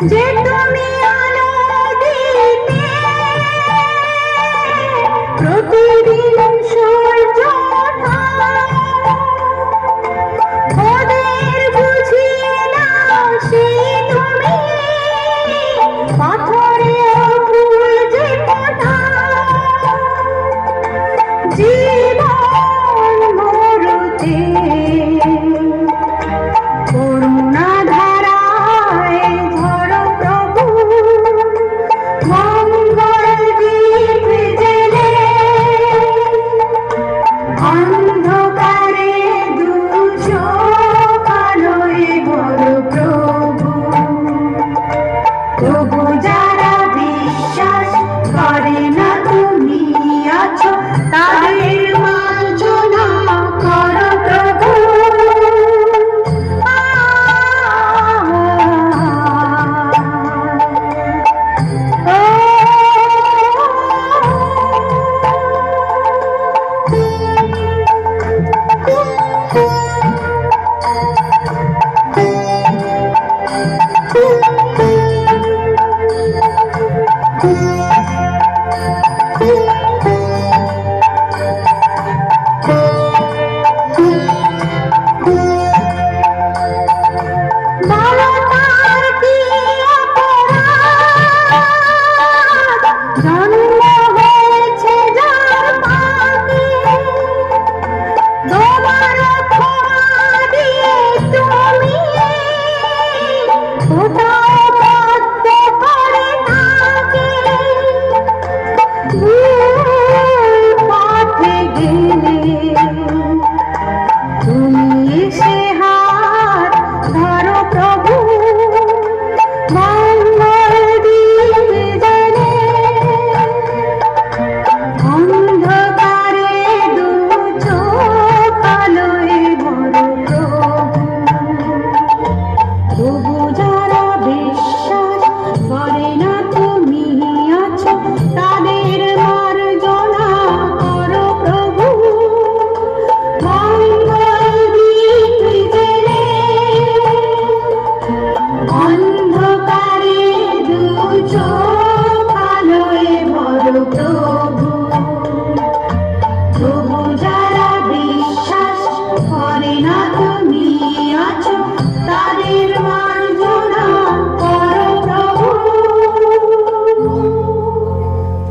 যে তুমি আলো দিতে প্রতিদিন সূর্য ওঠা, ওদের বুঝিয়ে দাও সেই তুমি পাথরে ফুল যে ফোটা, জীবন মরুতে করুণা ধারায় ঝরো প্রভু, মঙ্গল দীপ জেলে অন্ধকারে দু চোখ আলোয় ভরো প্রভু। তবু যারা বিশ্বাস করে না তুমি আছো, তাদের মার্জনা করো প্রভু। জন্ম হয়েছে যার পাপে, তোমার ক্ষমা দিয়ে তুমি কোথাও বাধ্য করে তাকে, ভুল পথে গেলে তুমি এসে হাত ধরো প্রভু, মঙ্গল দীপ জেলে অন্ধকারে দু চোখ আলোয় ভরো প্রভু। তবু যারা বিশ্বাস করে না তুমি আছো, তাদের মার্জনা করো প্রভু, মঙ্গল দীপ জেলে অন্ধকারে দু চোখ